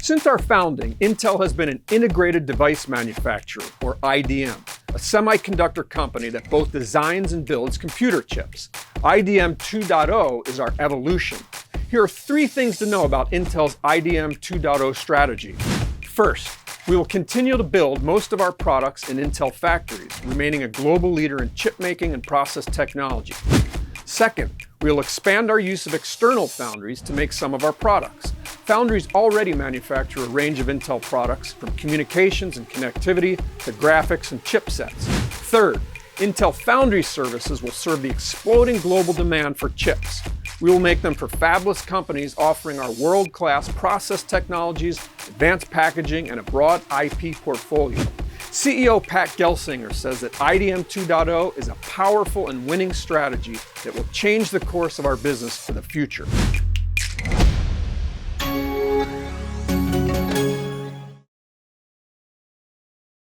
Since our founding, Intel has been an integrated device manufacturer, or IDM, a semiconductor company that both designs and builds computer chips. IDM 2.0 is our evolution. Here are 3 things to know about Intel's IDM 2.0 strategy. First, we will continue to build most of our products in Intel factories, remaining a global leader in chip making and process technology. Second, we will expand our use of external foundries to make some of our products. Foundries already manufacture a range of Intel products, from communications and connectivity to graphics and chipsets. Third, Intel Foundry Services will serve the exploding global demand for chips. We will make them for fabless companies offering our world-class process technologies, advanced packaging, and a broad IP portfolio. CEO Pat Gelsinger says that IDM 2.0 is a powerful and winning strategy that will change the course of our business for the future.